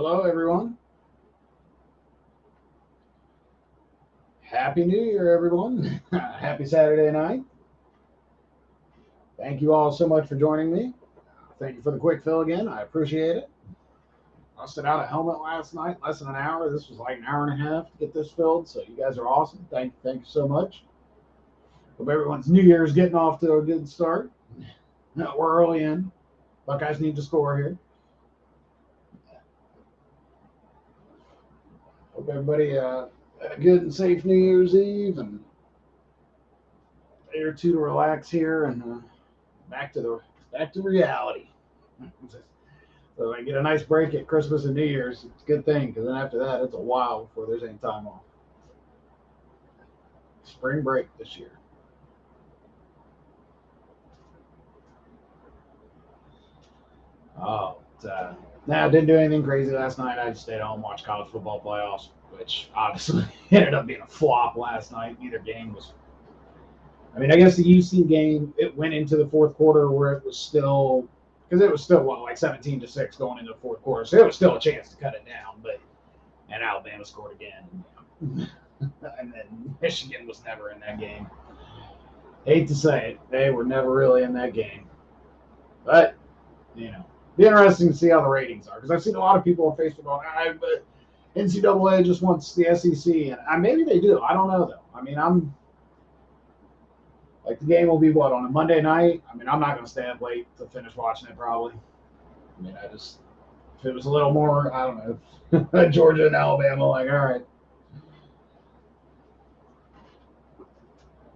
Hello, everyone. Happy New Year, everyone. Happy Saturday night. Thank you all so much for joining me. Thank you for the quick fill again. I appreciate it. Busted out a helmet last night, less than an hour. This was like an hour and a half to get this filled. So you guys are awesome. Thank you so much. Hope everyone's New Year's getting off to a good start. We're early in. Buckeyes need to score here. Hope everybody had a good and safe New Year's Eve and a day or two to relax here and back to reality. So I get a nice break at Christmas and New Year's. It's a good thing because then after that, it's a while before there's any time off. Spring break this year. Oh, I didn't do anything crazy last night. I just stayed home, watched college football playoffs, which obviously ended up being a flop last night. Neither game was. I mean, I guess the UC game, it went into the fourth quarter where it was still, because it was still, like 17-6 going into the fourth quarter. So it was still a chance to cut it down. And Alabama scored again. And then Michigan was never in that game. Hate to say it, they were never really in that game. But, be interesting to see how the ratings are. Because I've seen a lot of people on Facebook going, but NCAA just wants the SEC. And maybe they do. I don't know, though. I mean, like, the game will be what, on a Monday night? I mean, I'm not going to stay up late to finish watching it, probably. I mean, if it was a little more, I don't know, Georgia and Alabama, like, all right.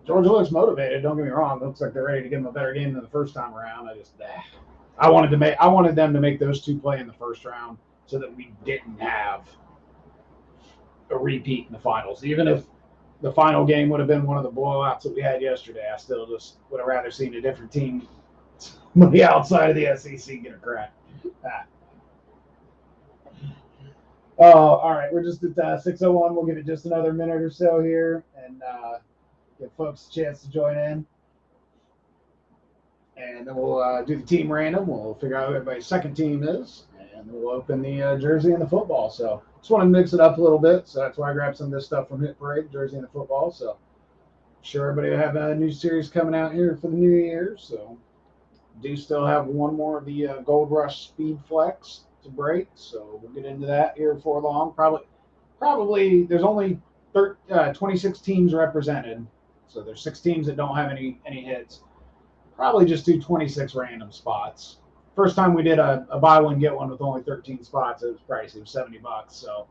Georgia looks motivated, don't get me wrong. It looks like they're ready to give them a better game than the first time around. I wanted them to make those two play in the first round so that we didn't have a repeat in the finals. Even if the final game would have been one of the blowouts that we had yesterday, I still just would have rather seen a different team on the outside of the SEC get a crack. All right. We're just at 6:01. We'll give it just another minute or so here and give folks a chance to join in. And then we'll do the team random. We'll figure out who everybody's second team is, and we'll open the jersey and the football. So just want to mix it up a little bit. So that's why I grabbed some of this stuff from Hit Parade, jersey and the football. So I'm sure everybody will have a new series coming out here for the new year. So do still have one more of the Gold Rush Speed Flex to break. So we'll get into that here before long. Probably there's only 26 teams represented. So there's 6 teams that don't have any hits. Probably just do 26 random spots. First time we did a buy one get one with only 13 spots, it was pricey. It was $70. So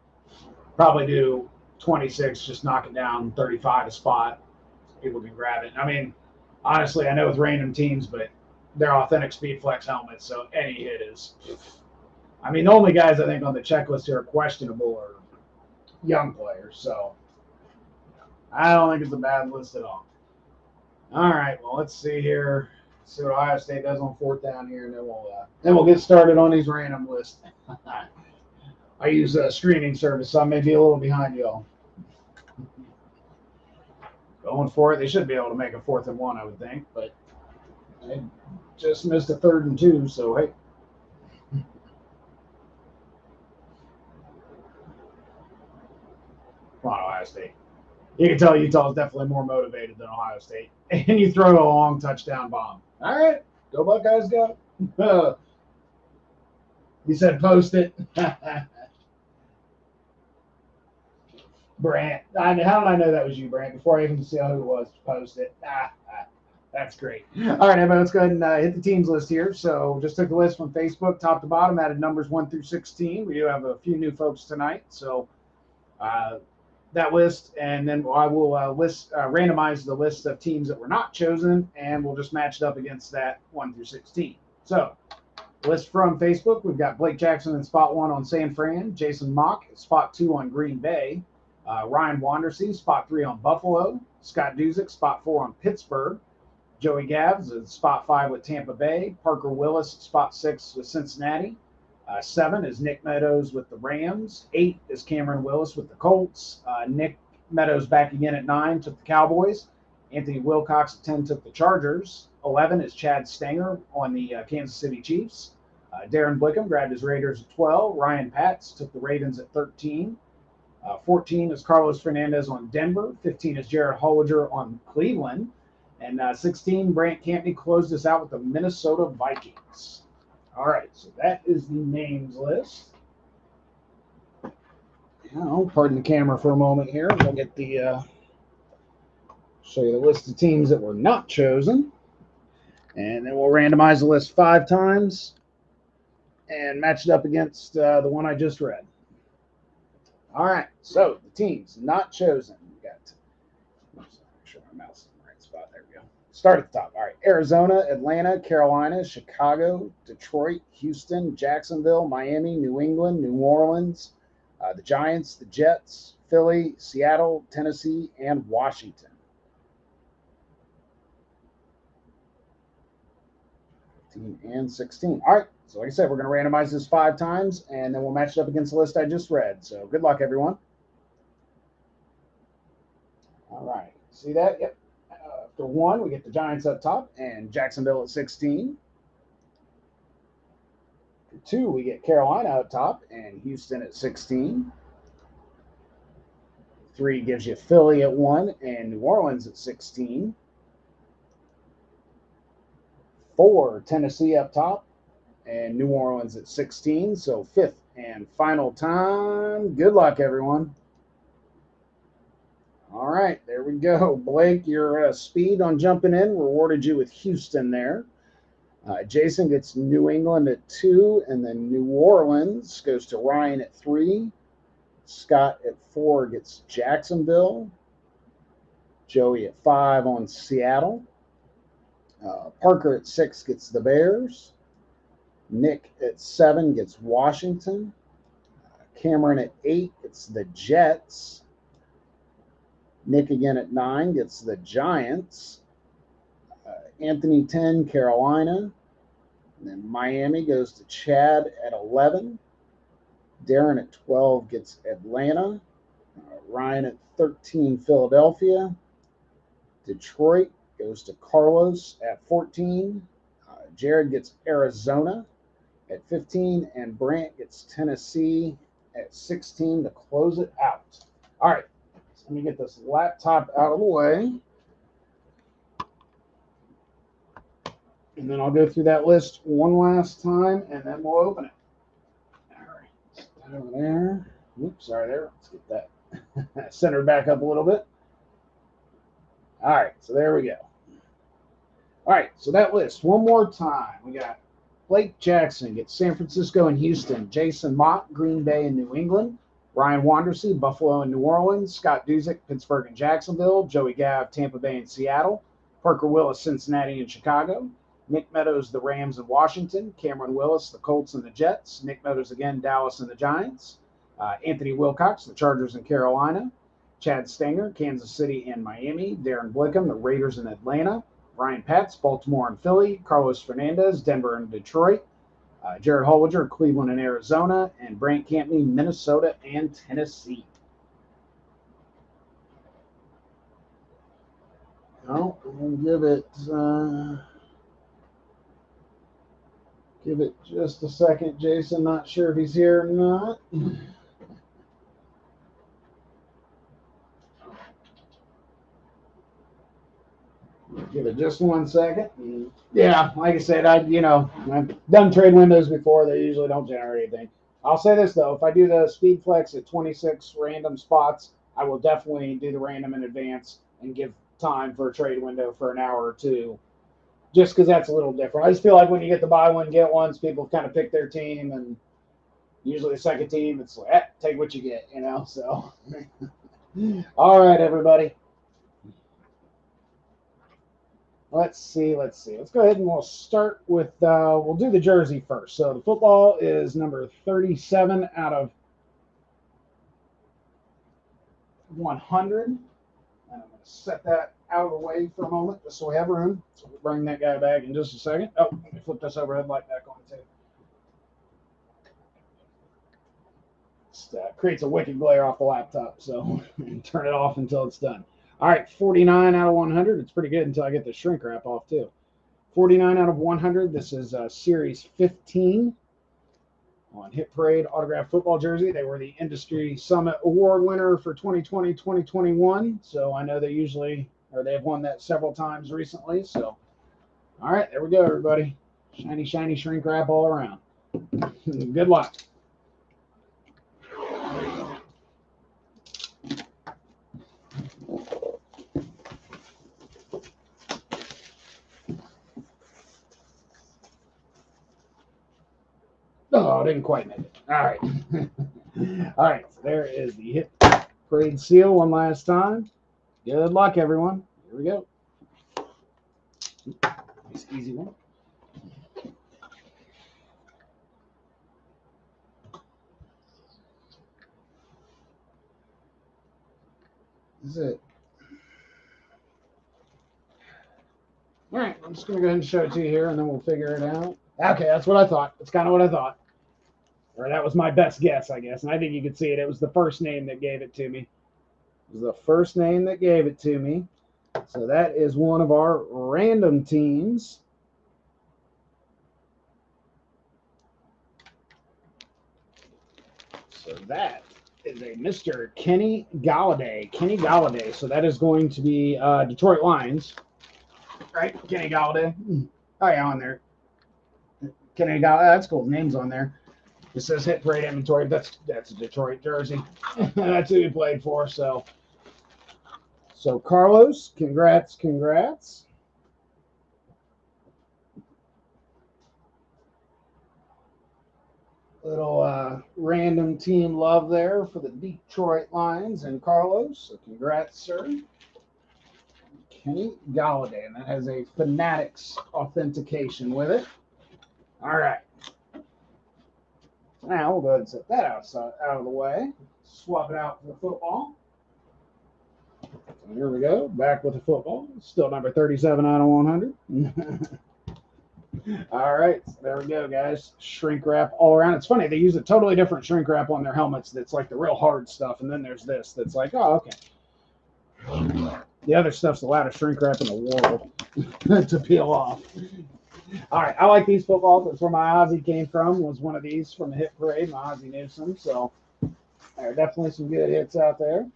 probably do 26, just knock it down 35 a spot. People can grab it. I mean, honestly, I know it's random teams, but they're authentic Speed Flex helmets, so any hit is. I mean, the only guys I think on the checklist here are questionable are young players. So I don't think it's a bad list at all. All right, well, let's see here. See what Ohio State does on fourth down here, and then we'll get started on these random lists. I use a streaming service, so I may be a little behind y'all. Going for it, they should be able to make a 4th and 1, I would think, but I just missed a 3rd and 2, so hey. Come on, Ohio State. You can tell Utah is definitely more motivated than Ohio State. And you throw a long touchdown bomb. All right. Go Buckeyes, go. You said post it. Brant. How did I know that was you, Brant? Before I even see who it was, post it. That's great. All right, everybody, let's go ahead and hit the teams list here. So just took the list from Facebook, top to bottom, added numbers 1 through 16. We do have a few new folks tonight. So that list, and then I will randomize the list of teams that were not chosen, and we'll just match it up against that 1 through 16. So, list from Facebook, we've got Blake Jackson in spot 1 on San Fran, Jason Mock spot 2 on Green Bay, Ryan Wandersee spot 3 on Buffalo, Scott Duzick spot 4 on Pittsburgh, Joey Gavs in spot 5 with Tampa Bay, Parker Willis spot 6 with Cincinnati. 7 is Nick Meadows with the Rams. 8 is Cameron Willis with the Colts. Nick Meadows back again at 9, took the Cowboys. Anthony Wilcox at 10 took the Chargers. 11 is Chad Stanger on the Kansas City Chiefs. Darren Blickham grabbed his Raiders at 12. Ryan Patz took the Ravens at 13. 14 is Carlos Fernandez on Denver. 15 is Jared Hollinger on Cleveland. And 16, Brant Campney closed us out with the Minnesota Vikings. All right, so that is the names list. Now, pardon the camera for a moment here. We'll get the show you the list of teams that were not chosen. And then we'll randomize the list 5 times and match it up against the one I just read. All right, so the teams not chosen. We got, make sure my mouse is in the right spot. There we go. Start at the top. All right, Arizona, Atlanta, Carolina, Chicago, Detroit, Houston, Jacksonville, Miami, New England, New Orleans, the Giants, the Jets, Philly, Seattle, Tennessee, and Washington. 15 and 16. All right. So like I said, we're going to randomize this 5 times, and then we'll match it up against the list I just read. So good luck, everyone. All right. See that? Yep. After 1, we get the Giants up top and Jacksonville at 16. After 2, we get Carolina up top and Houston at 16. 3 gives you Philly at 1 and New Orleans at 16. 4, Tennessee up top and New Orleans at 16. So 5th and final time. Good luck, everyone. All right, there we go. Blake, your speed on jumping in rewarded you with Houston there. Jason gets New England at 2, and then New Orleans goes to Ryan at 3. Scott at 4 gets Jacksonville. Joey at 5 on Seattle. Parker at 6 gets the Bears. Nick at 7 gets Washington. Cameron at 8 gets the Jets. Nick again at 9 gets the Giants. Anthony 10, Carolina. And then Miami goes to Chad at 11. Darren at 12 gets Atlanta. Ryan at 13, Philadelphia. Detroit goes to Carlos at 14. Jared gets Arizona at 15, and Brant gets Tennessee at 16 to close it out. All right, so let me get this laptop out of the way. And then I'll go through that list one last time, and then we'll open it. All right, set that over there. Oops, sorry there. Let's get that centered back up a little bit. All right, so there we go. All right, so that list, one more time. We got Blake Jackson gets San Francisco and Houston. Jason Mott, Green Bay and New England. Ryan Wandersee, Buffalo and New Orleans. Scott Duzick, Pittsburgh and Jacksonville. Joey Gav, Tampa Bay and Seattle. Parker Willis, Cincinnati and Chicago. Nick Meadows, the Rams and Washington. Cameron Willis, the Colts and the Jets. Nick Meadows again, Dallas and the Giants. Anthony Wilcox, the Chargers and Carolina. Chad Stanger, Kansas City and Miami. Darren Blickham, the Raiders and Atlanta. Ryan Patz, Baltimore and Philly. Carlos Fernandez, Denver and Detroit. Jared Hollinger, Cleveland and Arizona. And Brant Campney, Minnesota and Tennessee. Well, we'll give it just a second, Jason. Not sure if he's here or not. Give it just 1 second. Yeah, like I said, I've done trade windows before. They usually don't generate anything. I'll say this though: if I do the speed flex at 26 random spots, I will definitely do the random in advance and give time for a trade window for an hour or 2, just because that's a little different. I just feel like when you get the buy one get ones, people kind of pick their team, and usually the second team, it's like, take what you get, So, all right, everybody. Let's see. Let's go ahead and we'll start with, we'll do the jersey first. So the football is number 37 out of 100. And I'm going to set that out of the way for a moment just so we have room. So we'll bring that guy back in just a second. Oh, let me flip this overhead light back on too. Just creates a wicked glare off the laptop, so turn it off until it's done. All right, 49 out of 100. It's pretty good until I get the shrink wrap off too. 49 out of 100. This is Series 15 on Hit Parade autographed football jersey. They were the Industry Summit Award winner for 2020-2021. So I know they've won that several times recently. So, all right, there we go, everybody. Shiny, shiny shrink wrap all around. Good luck. Oh, didn't quite make it. All right. All right, so there is the Hit Parade seal one last time. Good luck, everyone. Here we go. Nice, easy one. This is it. All right, I'm just going to go ahead and show it to you here, and then we'll figure it out. Okay, that's what I thought. That's kind of what I thought. Or that was my best guess, I guess. And I think you could see it. It was the first name that gave it to me. It was the first name that gave it to me. So that is one of our random teams. So that is a Mr. Kenny Galladay. Kenny Galladay. So that is going to be Detroit Lions. Right? Kenny Galladay. Oh, yeah, on there. Kenny Galladay. That's cool. Name's on there. It says Hit Parade inventory. That's a Detroit jersey. That's who he played for. So Carlos, congrats. Little random team love there for the Detroit Lions and Carlos. So congrats, sir. Kenny Galladay, and that has a Fanatics authentication with it. All right. Now we'll go ahead and set that out of the way. Swap it out for the football. So here we go. Back with the football. Still number 37 out of 100. All right. So there we go, guys. Shrink wrap all around. It's funny. They use a totally different shrink wrap on their helmets that's like the real hard stuff. And then there's this that's like, oh, okay. The other stuff's the loudest shrink wrap in the world to peel off. All right, I like these footballs. That's where my Ozzy came from, was one of these from the Hit Parade, my Ozzy Newsome. So there are definitely some good hits out there.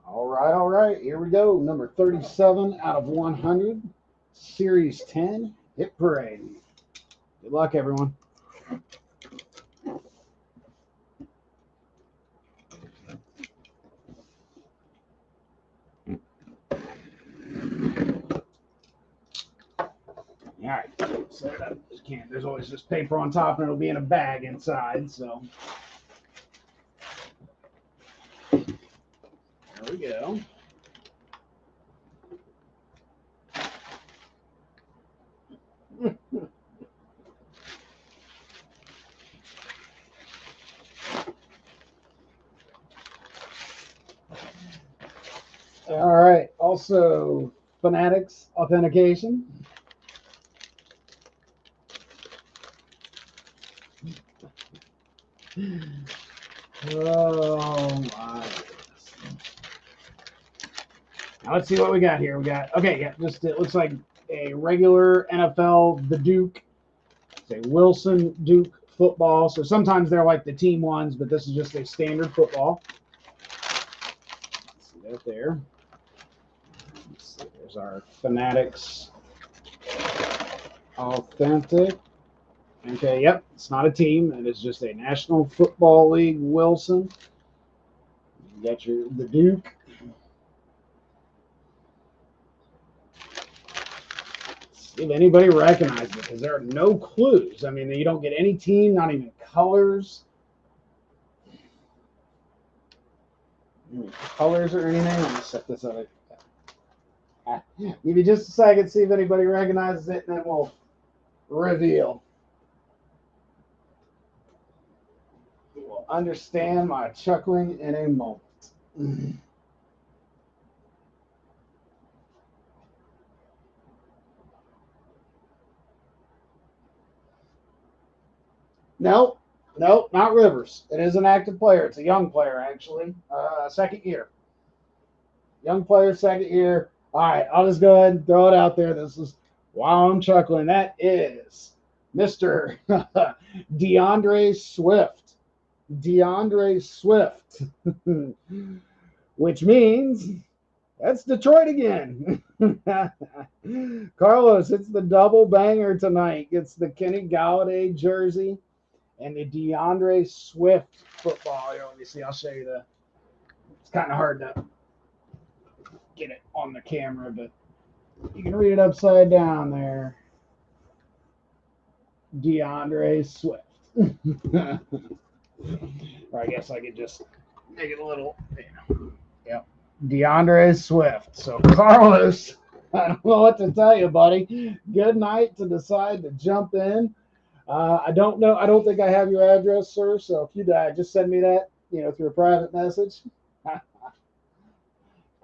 All right, here we go. Number 37 out of 100, Series 10, Hit Parade. Good luck, everyone. All right, set it up. There's always just paper on top, and it'll be in a bag inside. So there we go. All right. Also, Fanatics authentication. Oh my goodness. Now let's see what we got here. It looks like a regular NFL, the Duke. It's a Wilson Duke football. So sometimes they're like the team ones, but this is just a standard football. Let's see that there. Let's see, there's our Fanatics authentic. Okay, yep, it's not a team. It is just a National Football League Wilson. You got the Duke. See if anybody recognizes it, because there are no clues. I mean, you don't get any team, not even colors. Any colors or anything. I'm gonna set this up. Give me just a second, see if anybody recognizes it, and then we'll reveal. You will understand my chuckling in a moment. No, Nope, not Rivers. It is an active player. It's a young player, actually. Second year. Young player, second year. All right, I'll just go ahead and throw it out there. This is while I'm chuckling. That is Mr. DeAndre Swift. DeAndre Swift, which means that's Detroit again. Carlos, it's the double banger tonight. It's the Kenny Galladay jersey and the DeAndre Swift football. Here, let me see. I'll show you the. It's kind of hard to get it on the camera, but you can read it upside down there. DeAndre Swift. Or I guess I could just make it a little. Yep. DeAndre Swift. So Carlos, I don't know what to tell you, buddy. Good night to decide to jump in. I don't know. I don't think I have your address, sir. So if you just send me that, through a private message.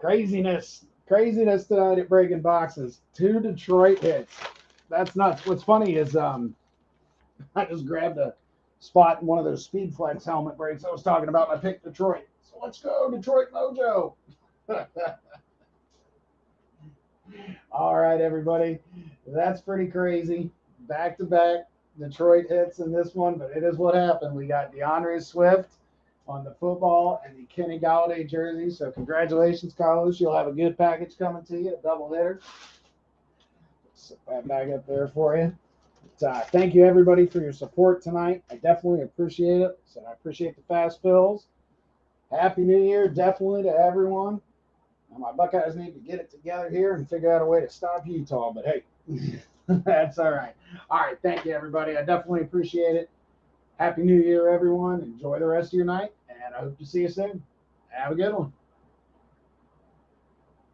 Craziness tonight at Breaking Boxes. 2 Detroit hits. That's nuts. What's funny is I just grabbed a spot in one of those Speed Flex helmet breaks I was talking about. And I picked Detroit. So let's go, Detroit Mojo. All right, everybody. That's pretty crazy. Back to back Detroit hits in this one, but it is what happened. We got DeAndre Swift on the football and the Kenny Galladay jersey. So congratulations, Carlos. You'll have a good package coming to you, a double hitter. Set that back up there for you. But, thank you, everybody, for your support tonight. I definitely appreciate it. So I appreciate the fast fills. Happy New Year, definitely, to everyone. Now, my Buckeyes need to get it together here and figure out a way to stop Utah. But, hey, that's all right. All right, thank you, everybody. I definitely appreciate it. Happy New Year, everyone. Enjoy the rest of your night, and I hope to see you soon. Have a good one.